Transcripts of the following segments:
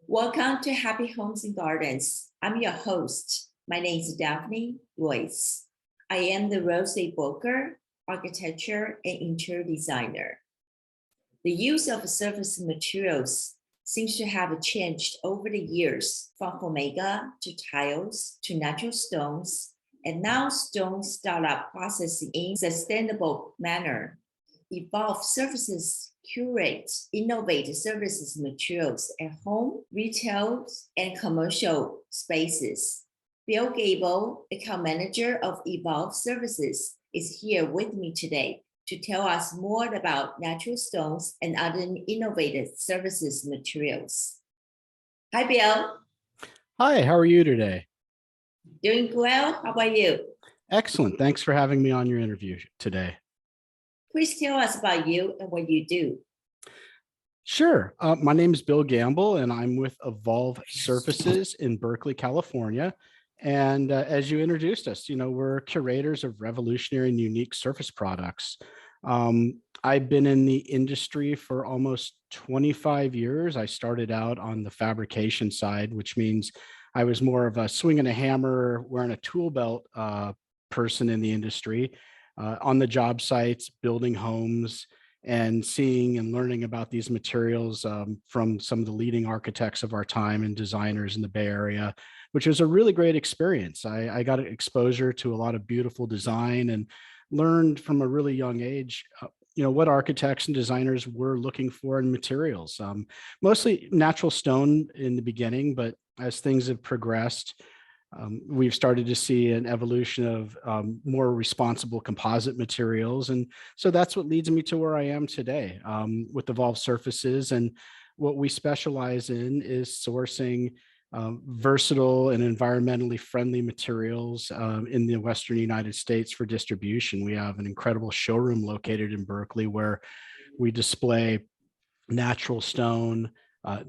Welcome to Happy Homes and Gardens. I'm your host. My name is Daphne Royce. I am the real estate broker, architecture, and interior designer. The use of surface materials seems to have changed over the years, from Formica to tiles to natural stones, and now stone startup processing in sustainable manner. Evolv Surfaces curates innovative services materials at home, retail, and commercial spaces. Bill Gable, account manager of Evolv Surfaces, is here with me today to tell us more about natural stones and other innovative services materials. Hi, Bill. Hi, how are you today? Doing well. How about you? Excellent. Thanks for having me on your interview today. Please tell us about you and what you do. Sure. My name is Bill Gamble, and I'm with Evolv Surfaces in Berkeley, California. And as you introduced us, we're curators of revolutionary and unique surface products. I've been in the industry for almost 25 years. I started out on the fabrication side, which means I was more of a swinging a hammer, wearing a tool belt person in the industry, on the job sites, building homes, and seeing and learning about these materials from some of the leading architects of our time and designers in the Bay Area, which was a really great experience. I got exposure to a lot of beautiful design and learned from a really young age, what architects and designers were looking for in materials. Mostly natural stone in the beginning, but as things have progressed, we've started to see an evolution of more responsible composite materials. And so that's what leads me to where I am today with Evolv Surfaces. And what we specialize in is sourcing versatile and environmentally friendly materials in the Western United States for distribution. We have an incredible showroom located in Berkeley where we display natural stone,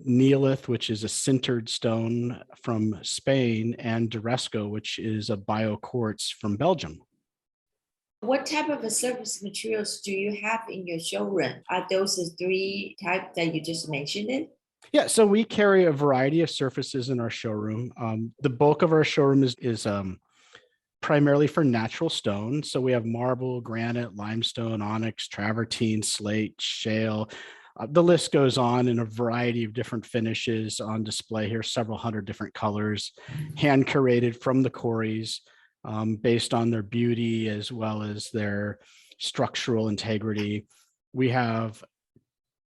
neolith, which is a sintered stone from Spain, and Duresco, which is a bioquartz from Belgium. What type of surface materials do you have in your showroom? Are those the three types that you just mentioned? Yeah, so we carry a variety of surfaces in our showroom. The bulk of our showroom is primarily for natural stone. So we have marble, granite, limestone, onyx, travertine, slate, shale. The list goes on in a variety of different finishes on display here, several hundred different colors, hand curated from the quarries based on their beauty as well as their structural integrity. We have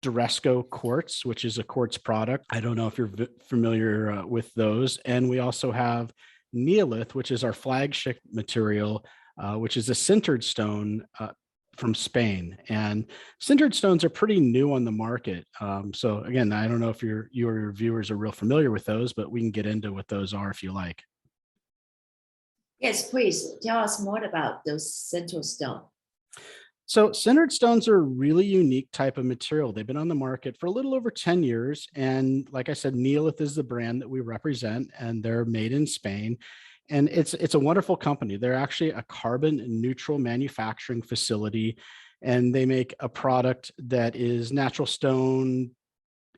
Duresco quartz, which is a quartz product. I don't know if you're familiar with those. And we also have neolith, which is our flagship material, which is a sintered stone from Spain. And sintered stones are pretty new on the market. So again, I don't know if you or your viewers are real familiar with those, but we can get into what those are if you like. Yes, please tell us more about those sintered stone. So sintered stones are a really unique type of material. They've been on the market for a little over 10 years. And like I said, neolith is the brand that we represent, and they're made in Spain. And it's a wonderful company. They're actually a carbon neutral manufacturing facility, and they make a product that is natural stone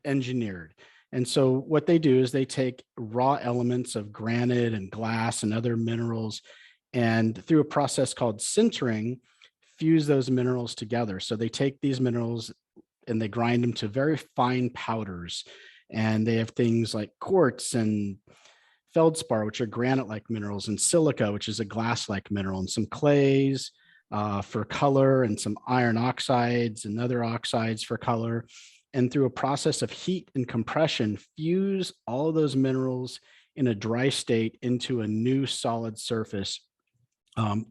engineered. And so what they do is they take raw elements of granite and glass and other minerals, and through a process called sintering, fuse those minerals together. So they take these minerals and they grind them to very fine powders. And they have things like quartz and feldspar, which are granite-like minerals, and silica, which is a glass-like mineral, and some clays for color, and some iron oxides and other oxides for color. And through a process of heat and compression, fuse all of those minerals in a dry state into a new solid surface.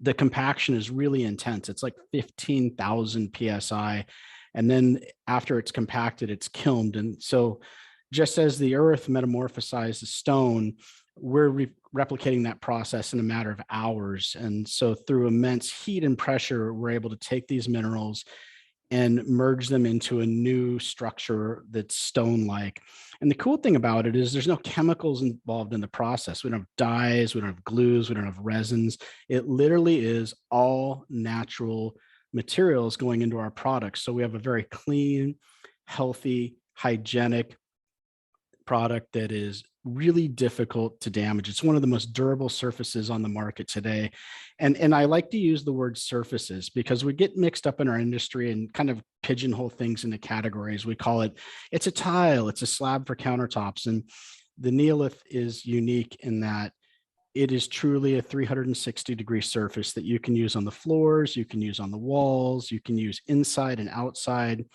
The compaction is really intense. It's like 15,000 PSI. And then after it's compacted, it's kilned. And so just as the earth metamorphosizes stone, we're replicating that process in a matter of hours. And so through immense heat and pressure, we're able to take these minerals and merge them into a new structure that's stone-like. And the cool thing about it is there's no chemicals involved in the process. We don't have dyes, we don't have glues, we don't have resins. It literally is all natural materials going into our products. So we have a very clean, healthy, hygienic product that is really difficult to damage. It's one of the most durable surfaces on the market today. And I like to use the word surfaces because we get mixed up in our industry and kind of pigeonhole things into categories. We call it, it's a tile, it's a slab for countertops. And the Neolith is unique in that it is truly a 360-degree surface that you can use on the floors, you can use on the walls, you can use inside and outside.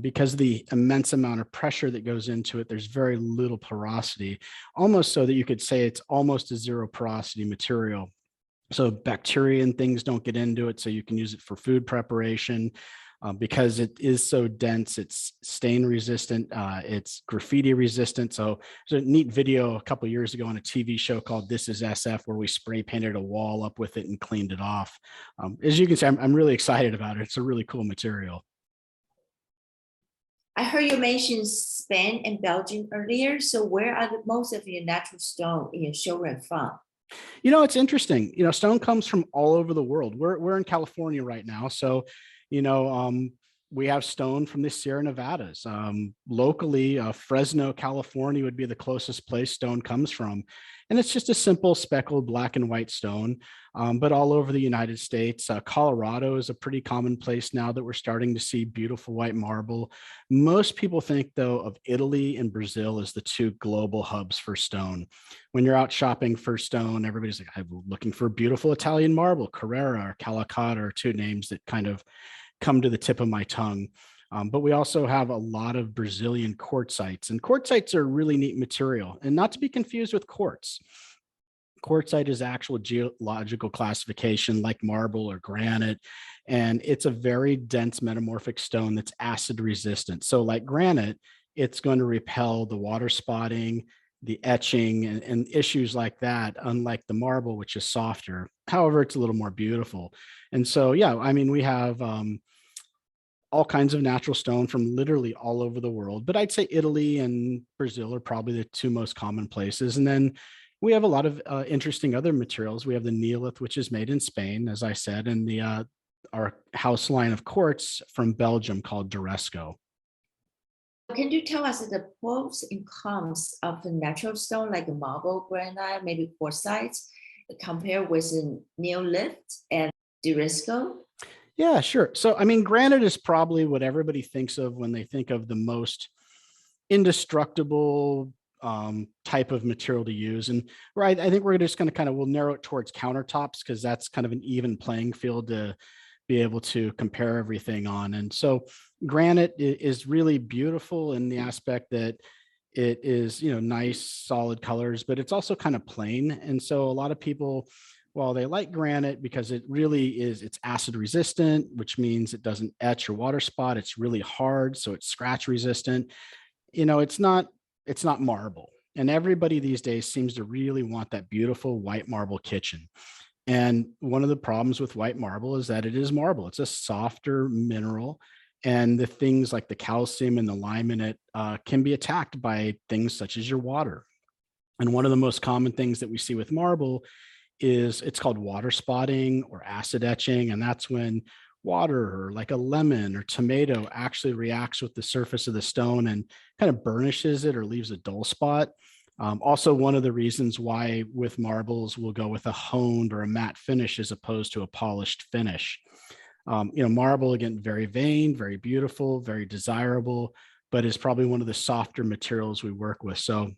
Because of the immense amount of pressure that goes into it, there's very little porosity, almost so that you could say it's almost a zero porosity material. So bacteria and things don't get into it, so you can use it for food preparation. Because it is so dense, it's stain resistant, it's graffiti resistant. So there's a neat video a couple of years ago on a TV show called This Is SF, where we spray painted a wall up with it and cleaned it off. As you can see, I'm really excited about it. It's a really cool material. I heard you mention Spain and Belgium earlier. So where are most of your natural stone in your showroom from? It's interesting. Stone comes from all over the world. We're in California right now, so you know, we have stone from the Sierra Nevadas. Locally, Fresno, California would be the closest place stone comes from. And it's just a simple speckled black and white stone, but all over the United States. Colorado is a pretty common place now that we're starting to see beautiful white marble. Most people think, though, of Italy and Brazil as the two global hubs for stone. When you're out shopping for stone, everybody's like, I'm looking for beautiful Italian marble. Carrara or Calacatta are two names that kind of come to the tip of my tongue. But we also have a lot of Brazilian quartzites, and quartzites are a really neat material, and not to be confused with quartz. Quartzite is actual geological classification like marble or granite, and it's a very dense metamorphic stone that's acid resistant. So like granite, it's going to repel the water spotting, the etching, and issues like that, unlike the marble, which is softer. However, it's a little more beautiful. And so, yeah, I mean, we have all kinds of natural stone from literally all over the world. But I'd say Italy and Brazil are probably the two most common places. And then we have a lot of interesting other materials. We have the Neolith, which is made in Spain, as I said, and the our house line of quartz from Belgium called Duresco. Can you tell us the pros and cons of the natural stone like marble, granite, maybe quartzite, compared with the Neolith and Durisco? Yeah, sure. So, I mean, granite is probably what everybody thinks of when they think of the most indestructible type of material to use. And right, I think we're just going to we'll narrow it towards countertops because that's kind of an even playing field to be able to compare everything on. And so granite is really beautiful in the aspect that it is, nice, solid colors, but it's also kind of plain. And so a lot of people, while they like granite because it really is, it's acid resistant, which means it doesn't etch or water spot. It's really hard, so it's scratch resistant. It's not marble. And everybody these days seems to really want that beautiful white marble kitchen. And one of the problems with white marble is that it is marble. It's a softer mineral. And the things like the calcium and the lime in it can be attacked by things such as your water. And one of the most common things that we see with marble is it's called water spotting or acid etching. And that's when water or like a lemon or tomato actually reacts with the surface of the stone and kind of burnishes it or leaves a dull spot. Also, one of the reasons why with marbles we'll go with a honed or a matte finish as opposed to a polished finish. Marble, again, very veined, very beautiful, very desirable, but is probably one of the softer materials we work with. So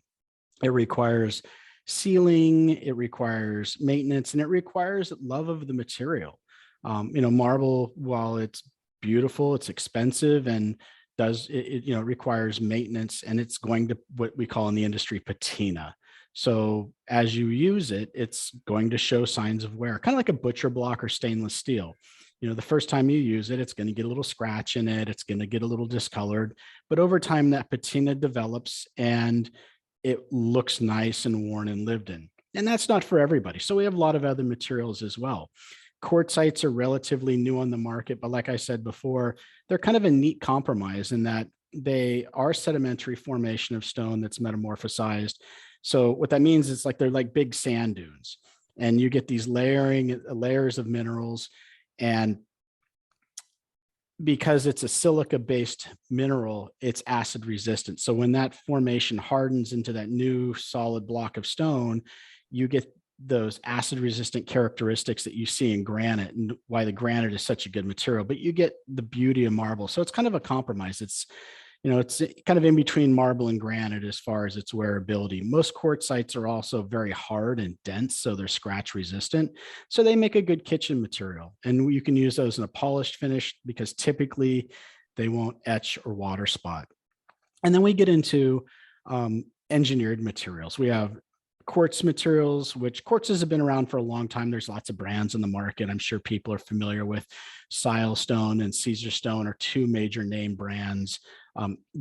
it requires sealing, it requires maintenance, and it requires love of the material. Marble, while it's beautiful, it's expensive and it requires maintenance, and it's going to what we call in the industry patina. So as you use it, it's going to show signs of wear, kind of like a butcher block or stainless steel. The first time you use it, it's going to get a little scratch in it. It's going to get a little discolored, but over time that patina develops and it looks nice and worn and lived in. And that's not for everybody. So we have a lot of other materials as well. Quartzites are relatively new on the market, but like I said before, they're kind of a neat compromise in that they are sedimentary formation of stone that's metamorphosized. So what that means is they're like big sand dunes, and you get these layers of minerals. And because it's a silica-based mineral, it's acid resistant. So when that formation hardens into that new solid block of stone, you get those acid resistant characteristics that you see in granite, and why the granite is such a good material. But you get the beauty of marble. So it's kind of a compromise. It's kind of in between marble and granite as far as its wearability. Most quartzites are also very hard and dense, so they're scratch resistant. So they make a good kitchen material. And you can use those in a polished finish because typically they won't etch or water spot. And then we get into engineered materials. We have quartz materials, which quartzes have been around for a long time. There's lots of brands in the market. I'm sure people are familiar with Silestone and Caesar Stone are two major name brands.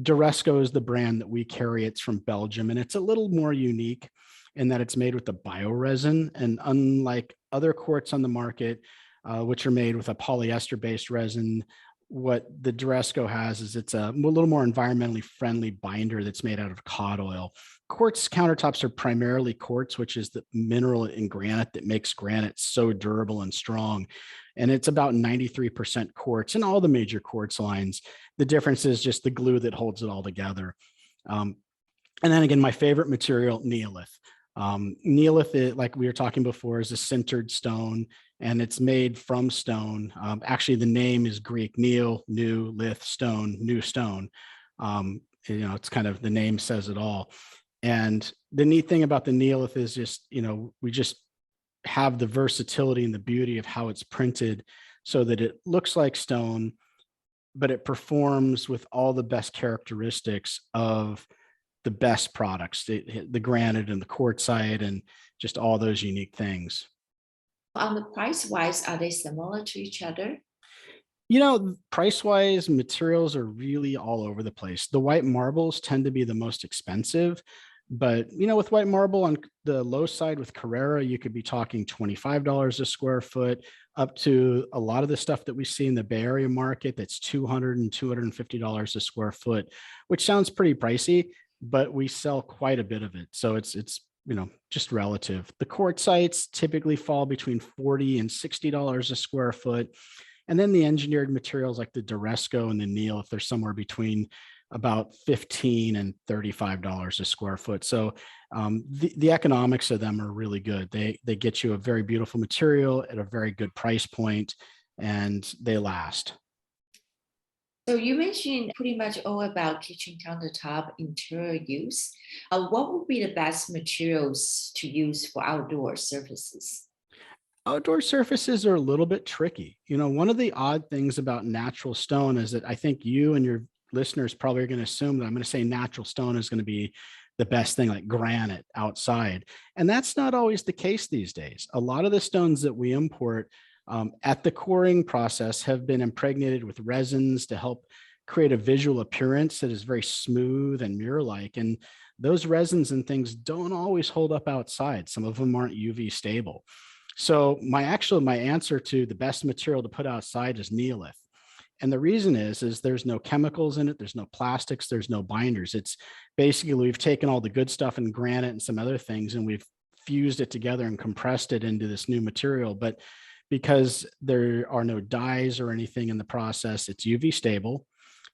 Duresco is the brand that we carry. It's from Belgium, and it's a little more unique in that it's made with a bioresin. And unlike other quartz on the market, which are made with a polyester-based resin, what the Duresco has is it's a little more environmentally friendly binder that's made out of cod oil. Quartz countertops are primarily quartz, which is the mineral in granite that makes granite so durable and strong. And it's about 93% quartz in all the major quartz lines. The difference is just the glue that holds it all together. And then again, my favorite material, neolith. Neolith, like we were talking before, is a sintered stone, and it's made from stone. Actually, the name is Greek, neo, new, lith, stone, new stone. It's kind of, the name says it all. And the neat thing about the neolith is just, we just have the versatility and the beauty of how it's printed so that it looks like stone, but it performs with all the best characteristics of the best products, the granite and the quartzite and just all those unique things. On the price wise, are they similar to each other? Price wise, materials are really all over the place. The white marbles tend to be the most expensive, but with white marble on the low side with Carrara, you could be talking $25 a square foot, up to a lot of the stuff that we see in the Bay Area market that's $200 and $250 a square foot, which sounds pretty pricey, but we sell quite a bit of it. So it's just relative. The quartzites typically fall between $40 and $60 a square foot. And then the engineered materials like the Duresco and the neolith, they're somewhere between about $15 and $35 a square foot. So the economics of them are really good. They get you a very beautiful material at a very good price point, and they last. So you mentioned pretty much all about kitchen countertop interior use. What would be the best materials to use for outdoor surfaces? Outdoor surfaces are a little bit tricky. One of the odd things about natural stone is that I think you and your listeners probably are going to assume that I'm going to say natural stone is going to be the best thing, like granite outside. And that's not always the case these days. A lot of the stones that we import at the coring process have been impregnated with resins to help create a visual appearance that is very smooth and mirror-like. And those resins and things don't always hold up outside. Some of them aren't UV stable. So my answer to the best material to put outside is neolith. And the reason is there's no chemicals in it. There's no plastics. There's no binders. It's basically, we've taken all the good stuff in granite and some other things, and we've fused it together and compressed it into this new material. But because there are no dyes or anything in the process, it's UV stable.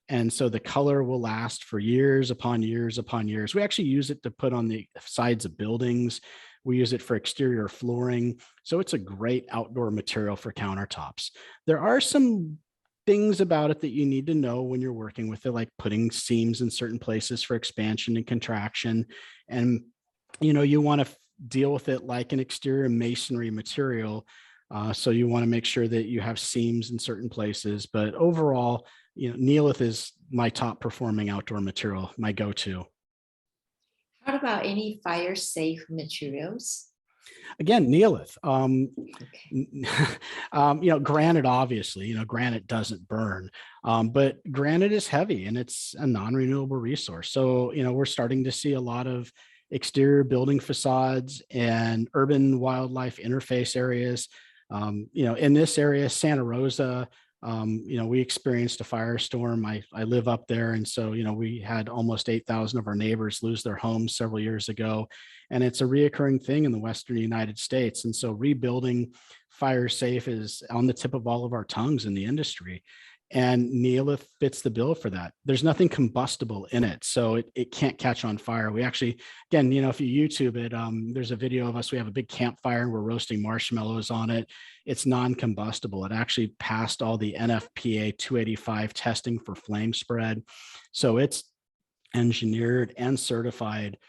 And so the color will last for years upon years upon years. We actually use it to put on the sides of buildings. We use it for exterior flooring. So it's a great outdoor material for countertops. There are some things about it that you need to know when you're working with it, like putting seams in certain places for expansion and contraction. And, you want to deal with it like an exterior masonry material. So you want to make sure that you have seams in certain places. But overall, neolith is my top performing outdoor material, my go-to. How about any fire safe materials? Again, neolith. Okay. Granite, obviously, granite doesn't burn, but granite is heavy and it's a non-renewable resource. So, we're starting to see a lot of exterior building facades and urban wildlife interface areas. In this area, Santa Rosa, we experienced a firestorm. I live up there. And so, we had almost 8,000 of our neighbors lose their homes several years ago. And it's a reoccurring thing in the Western United States. And so rebuilding fire safe is on the tip of all of our tongues in the industry. And neolith fits the bill for that. There's nothing combustible in it, so it can't catch on fire. We actually, again, if you YouTube it, there's a video of us. We have a big campfire and we're roasting marshmallows on it. It's non-combustible. It actually passed all the NFPA 285 testing for flame spread. So it's engineered and certified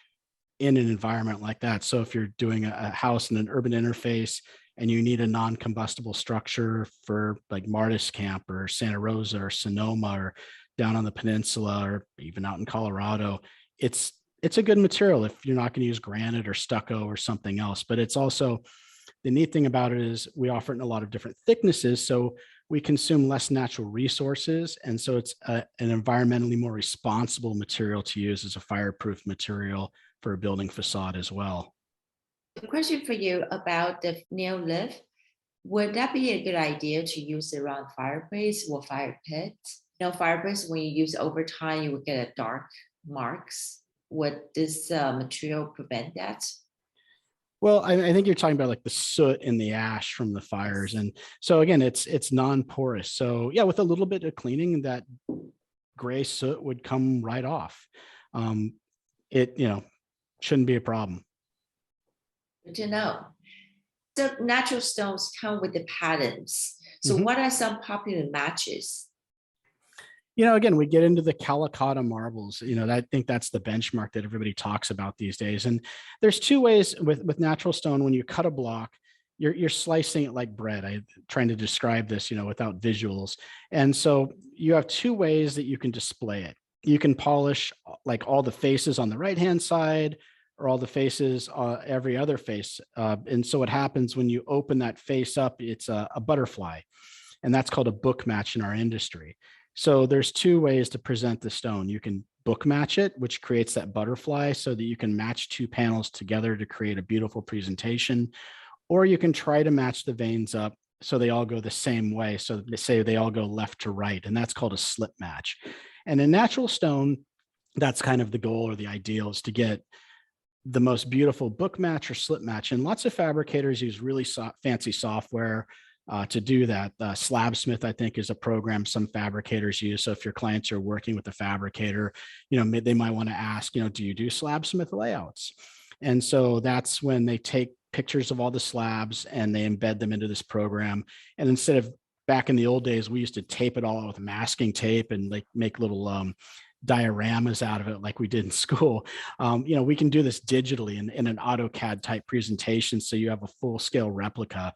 in an environment like that. So if you're doing a house in an urban interface and you need a non-combustible structure for like Martis Camp or Santa Rosa or Sonoma or down on the peninsula or even out in Colorado, it's a good material if you're not going to use granite or stucco or something else. But it's also, the neat thing about it is we offer it in a lot of different thicknesses, so we consume less natural resources. And so it's an environmentally more responsible material to use as a fireproof material for a building facade as well. A question for you about the neolith. Would that be a good idea to use around fireplace or fire pit? Fireplace, when you use over time, you will get a dark marks. Would this material prevent that? Well, I think you're talking about like the soot and the ash from the fires. And so again, it's non-porous. So yeah, with a little bit of cleaning, that gray soot would come right off. It shouldn't be a problem. Good to know. So natural stones come with the patterns. So what are some popular matches? Again, we get into the Calacatta marbles. I think that's the benchmark that everybody talks about these days. And there's two ways with natural stone. When you cut a block, you're slicing it like bread. I'm trying to describe this, without visuals. And so you have two ways that you can display it. You can polish like all the faces on the right-hand side or all the faces, every other face. And so what happens when you open that face up, it's a butterfly. And that's called a book match in our industry. So there's two ways to present the stone. You can book match it, which creates that butterfly so that you can match two panels together to create a beautiful presentation. Or you can try to match the veins up so they all go the same way. So they say they all go left to right, and that's called a slip match. And in natural stone, that's kind of the goal or the ideal, is to get the most beautiful book match or slip match. And lots of fabricators use really fancy software to do that. Slabsmith, I think, is a program some fabricators use. So if your clients are working with a fabricator, they might want to ask, do you do Slabsmith layouts? And so that's when they take pictures of all the slabs and they embed them into this program. And instead of, back in the old days, we used to tape it all with masking tape and like make little dioramas out of it like we did in school. We can do this digitally in an AutoCAD type presentation. So you have a full scale replica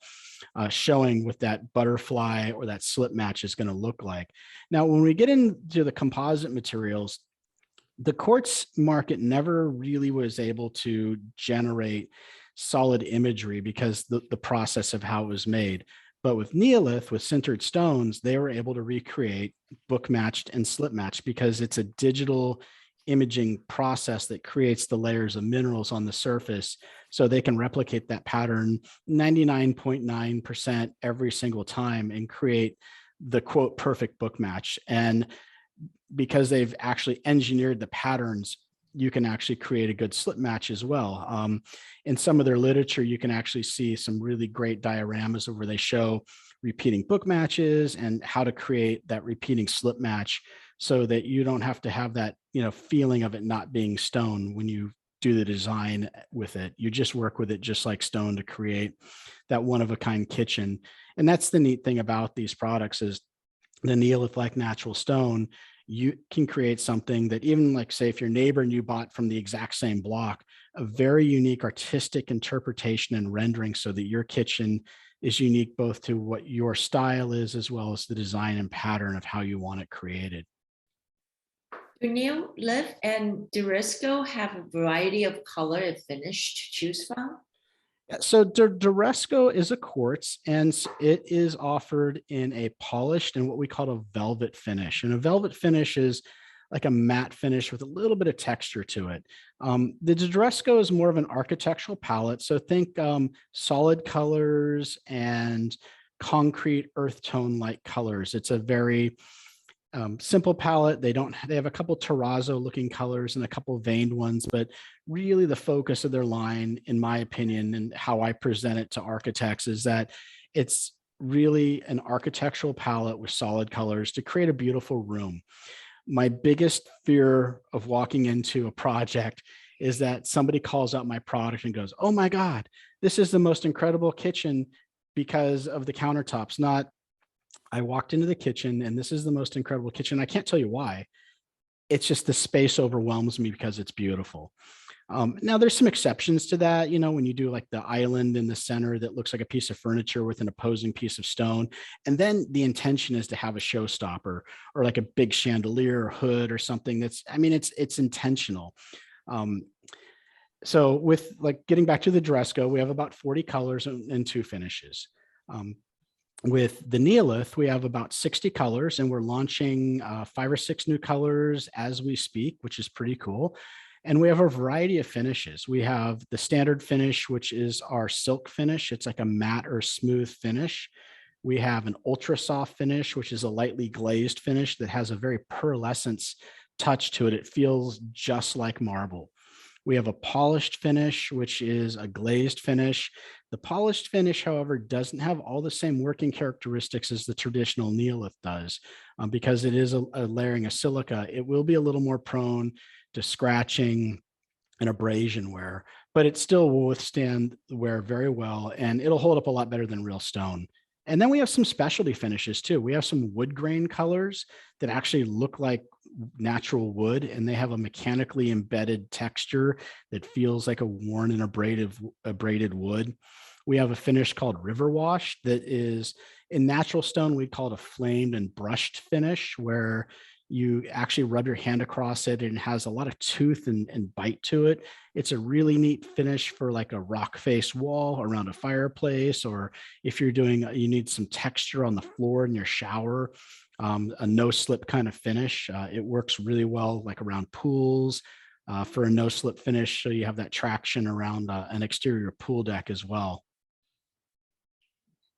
showing what that butterfly or that slip match is going to look like. Now, when we get into the composite materials, the quartz market never really was able to generate solid imagery because the process of how it was made. But with neolith, with sintered stones, they were able to recreate book matched and slip matched because it's a digital imaging process that creates the layers of minerals on the surface. So they can replicate that pattern 99.9% every single time and create the quote perfect book match. And because they've actually engineered the patterns, you can actually create a good slip match as well. In some of their literature, you can actually see some really great dioramas where they show repeating book matches and how to create that repeating slip match so that you don't have to have that, feeling of it not being stone when you do the design with it. You just work with it just like stone to create that one-of-a-kind kitchen. And that's the neat thing about these products is the neolith like natural stone, you can create something that even like, say, if your neighbor and you bought from the exact same block, a very unique artistic interpretation and rendering so that your kitchen is unique both to what your style is as well as the design and pattern of how you want it created. Do neolith and Duresco have a variety of color and finish to choose from? So Duresco is a quartz, and it is offered in a polished and what we call a velvet finish. And a velvet finish is like a matte finish with a little bit of texture to it. The Duresco is more of an architectural palette. So think solid colors and concrete earth tone like colors. It's a very simple palette. They have a couple terrazzo looking colors and a couple veined ones, but really the focus of their line, in my opinion, and how I present it to architects is that it's really an architectural palette with solid colors to create a beautiful room. My biggest fear of walking into a project is that somebody calls out my product and goes, "Oh my God, this is the most incredible kitchen because of the countertops." Not, I walked into the kitchen and this is the most incredible kitchen. I can't tell you why. It's just the space overwhelms me because it's beautiful. Now there's some exceptions to that, when you do like the island in the center that looks like a piece of furniture with an opposing piece of stone. And then the intention is to have a showstopper or like a big chandelier or hood or something it's intentional. Um, so with like getting back to the dress code, we have about 40 colors and two finishes. Um, with the Neolith, we have about 60 colors and we're launching 5 or 6 new colors as we speak, which is pretty cool. And we have a variety of finishes. We have the standard finish, which is our silk finish. It's like a matte or smooth finish. We have an ultra soft finish, which is a lightly glazed finish that has a very pearlescence touch to it. It feels just like marble. We have a polished finish, which is a glazed finish. The polished finish, however, doesn't have all the same working characteristics as the traditional Neolith does. Because it is a layering of silica. It will be a little more prone to scratching and abrasion wear, but it still will withstand wear very well, and it'll hold up a lot better than real stone. And then we have some specialty finishes too. We have some wood grain colors that actually look like natural wood, and they have a mechanically embedded texture that feels like a worn and abraded wood. We have a finish called river wash that is, in natural stone, we call it a flamed and brushed finish, where you actually rub your hand across it and it has a lot of tooth and bite to it. It's a really neat finish for like a rock face wall around a fireplace, or if you're doing, you need some texture on the floor in your shower, a no slip kind of finish. It works really well like around pools for a no slip finish. So you have that traction around an exterior pool deck as well.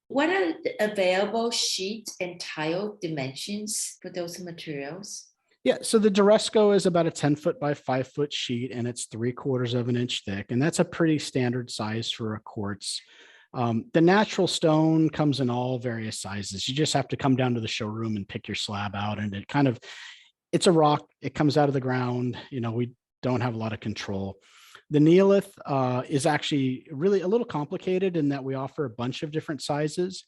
What are the available sheet and tile dimensions for those materials? Yeah, so the Duresco is about a 10 foot by 5 foot sheet, and it's 3/4 of an inch thick, and that's a pretty standard size for a quartz. The natural stone comes in all various sizes. You just have to come down to the showroom and pick your slab out, and it's a rock. It comes out of the ground. We don't have a lot of control. The Neolith is actually really a little complicated in that we offer a bunch of different sizes.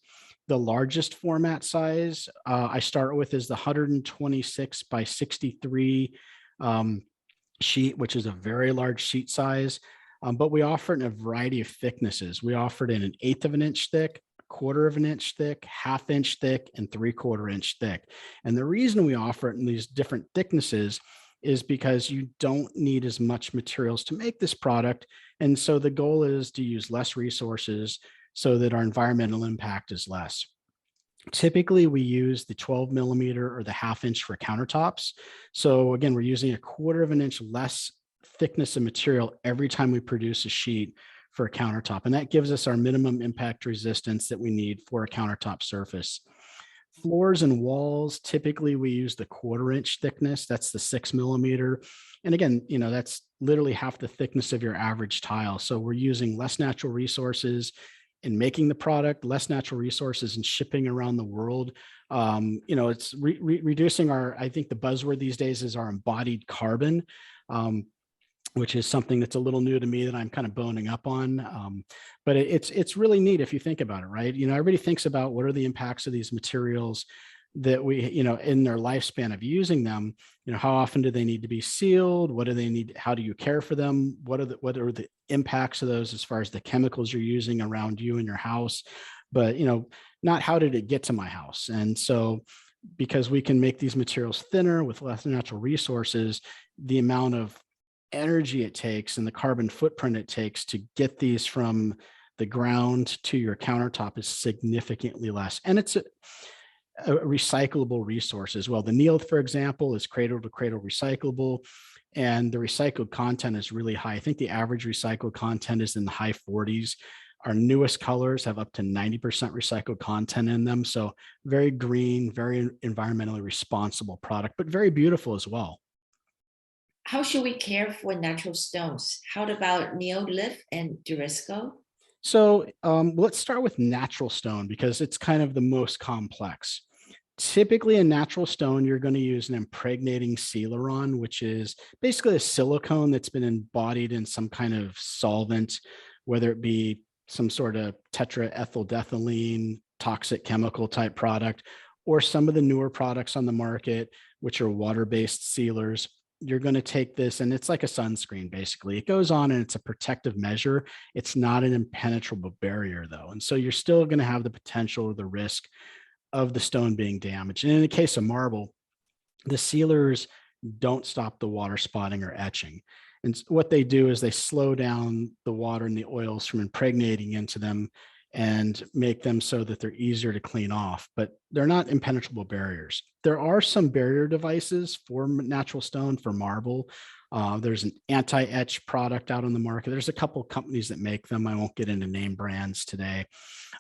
The largest format size I start with is the 126 by 63 um, sheet, which is a very large sheet size. But we offer it in a variety of thicknesses. We offer it in an 1/8 of an inch thick, 1/4 of an inch thick, 1/2 inch thick, and 3/4 inch thick. And the reason we offer it in these different thicknesses is because you don't need as much materials to make this product. And so the goal is to use less resources so that our environmental impact is less. Typically, we use the 12 millimeter or the 1/2 inch for countertops. So again, we're using 1/4 of an inch less thickness of material every time we produce a sheet for a countertop. And that gives us our minimum impact resistance that we need for a countertop surface. Floors and walls, typically we use the 1/4 inch thickness. That's the 6 millimeter. And again, that's literally half the thickness of your average tile. So we're using less natural resources in making the product, less natural resources in shipping around the world. It's reducing I think the buzzword these days is our embodied carbon. Which is something that's a little new to me that I'm kind of boning up on. But it's really neat if you think about it, right? Everybody thinks about what are the impacts of these materials that we, in their lifespan of using them. How often do they need to be sealed? What do they need? How do you care for them? What are the impacts of those as far as the chemicals you're using around you and your house? But not how did it get to my house? And so, because we can make these materials thinner with less natural resources, the amount of energy it takes and the carbon footprint it takes to get these from the ground to your countertop is significantly less. And it's a recyclable resource as well. The Neolith, for example, is cradle to cradle recyclable, and the recycled content is really high. I think the average recycled content is in the high 40s. Our newest colors have up to 90% recycled content in them. So very green, very environmentally responsible product, but very beautiful as well. How should we care for natural stones? How about Neolith and Duresco? Let's start with natural stone because it's kind of the most complex. Typically, in natural stone, you're going to use an impregnating sealer on, which is basically a silicone that's been embodied in some kind of solvent, whether it be some sort of tetraethylethylene toxic chemical type product, or some of the newer products on the market, which are water-based sealers. You're going to take this, and it's like a sunscreen, basically. It goes on and it's a protective measure. It's not an impenetrable barrier, though. And so you're still going to have the potential or the risk of the stone being damaged. And in the case of marble, the sealers don't stop the water spotting or etching. And what they do is they slow down the water and the oils from impregnating into them and make them so that they're easier to clean off, but they're not impenetrable barriers. There are some barrier devices for natural stone, for marble. There's an anti-etch product out on the market. There's a couple of companies that make them. I won't get into name brands today,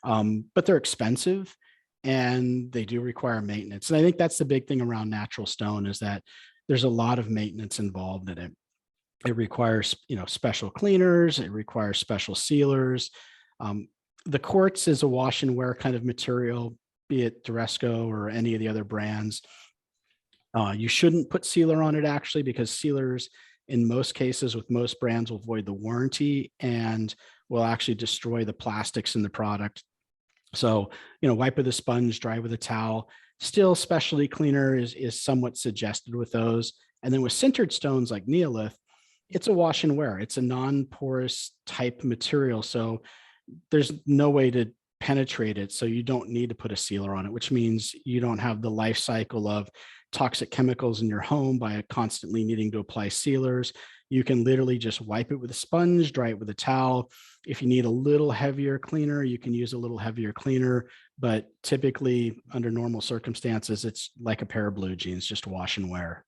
but they're expensive and they do require maintenance. And I think that's the big thing around natural stone is that there's a lot of maintenance involved in it. It requires, special cleaners. It requires special sealers. Um, the quartz is a wash and wear kind of material, be it Duresco or any of the other brands. You shouldn't put sealer on it actually, because sealers in most cases with most brands will void the warranty and will actually destroy the plastics in the product. So, wipe with a sponge, dry with a towel. Still, specialty cleaner is somewhat suggested with those. And then with sintered stones like neolith, it's a wash and wear. It's a non-porous type material. So there's no way to penetrate it. So you don't need to put a sealer on it, which means you don't have the life cycle of toxic chemicals in your home by constantly needing to apply sealers. You can literally just wipe it with a sponge, dry it with a towel. If you need a little heavier cleaner, you can use a little heavier cleaner, but typically under normal circumstances, it's like a pair of blue jeans, just wash and wear.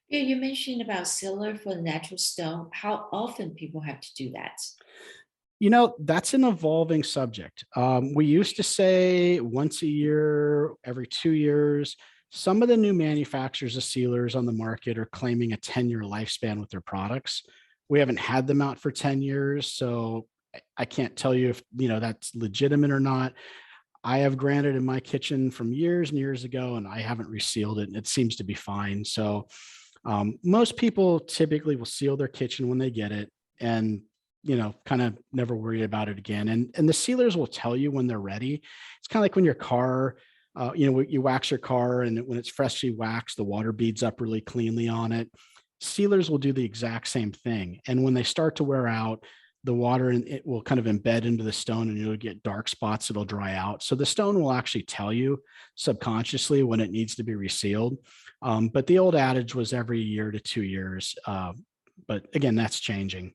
Yeah, you mentioned about sealer for the natural stone. How often people have to do that? That's an evolving subject. We used to say once a year, every 2 years. Some of the new manufacturers of sealers on the market are claiming a 10-year lifespan with their products. We haven't had them out for 10 years, so I can't tell you if that's legitimate or not. I have granite in my kitchen from years and years ago, and I haven't resealed it, and it seems to be fine. So most people typically will seal their kitchen when they get it, and kind of never worry about it again. And the sealers will tell you when they're ready. It's kind of like when your car, you wax your car, and when it's freshly waxed, the water beads up really cleanly on it. Sealers will do the exact same thing. And when they start to wear out, the water and it will kind of embed into the stone, and you'll get dark spots that'll dry out. So the stone will actually tell you subconsciously when it needs to be resealed. But the old adage was every year to 2 years. But again, that's changing.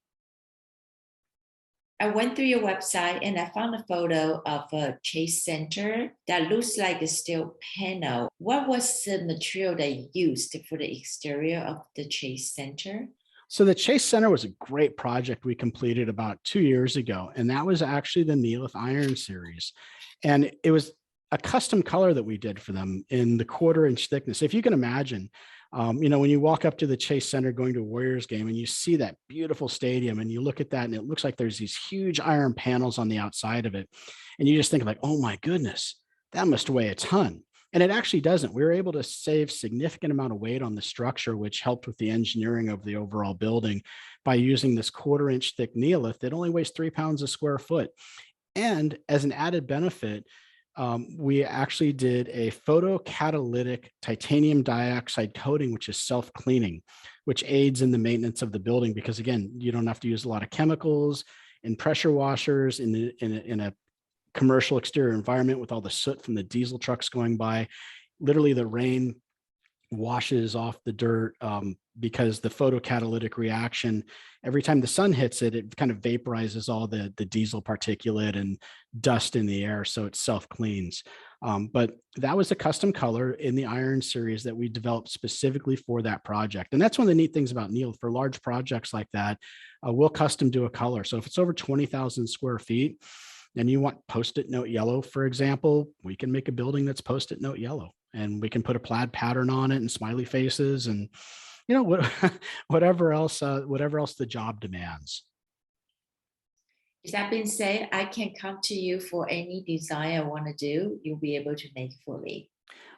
I went through your website and I found a photo of a chase center that looks like a steel panel. What was the material they used for the exterior of the chase center? So the Chase Center was a great project we completed about 2 years ago, and that was actually the Neolith Iron series. And it was a custom color that we did for them in the 1/4 inch thickness. If you can imagine, when you walk up to the Chase Center going to a Warriors game and you see that beautiful stadium and you look at that and it looks like there's these huge iron panels on the outside of it. And you just think like, oh my goodness, that must weigh a ton. And it actually doesn't. We were able to save significant amount of weight on the structure, which helped with the engineering of the overall building by using this 1/4 inch thick neolith that only weighs 3 pounds a square foot. And as an added benefit, we actually did a photocatalytic titanium dioxide coating, which is self-cleaning, which aids in the maintenance of the building because, again, you don't have to use a lot of chemicals and pressure washers in a commercial exterior environment with all the soot from the diesel trucks going by. Literally, the rain washes off the dirt because the photocatalytic reaction, every time the sun hits it, it kind of vaporizes all the diesel particulate and dust in the air. So it self-cleans. But that was a custom color in the iron series that we developed specifically for that project. And that's one of the neat things about Neil. For large projects like that, we'll custom do a color. So if it's over 20,000 square feet, and you want post-it note yellow, for example, we can make a building that's post-it note yellow, and we can put a plaid pattern on it and smiley faces and what, whatever else the job demands. With that being said, I can come to you for any design I want to do. You'll be able to make it for me.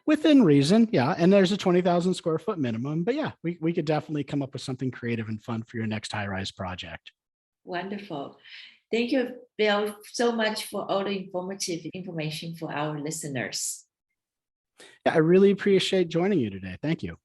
Within reason, yeah. And there's a 20,000 square foot minimum, but yeah, we could definitely come up with something creative and fun for your next high-rise project. Wonderful. Thank you, Bill, so much for all the informative information for our listeners. Yeah, I really appreciate joining you today. Thank you.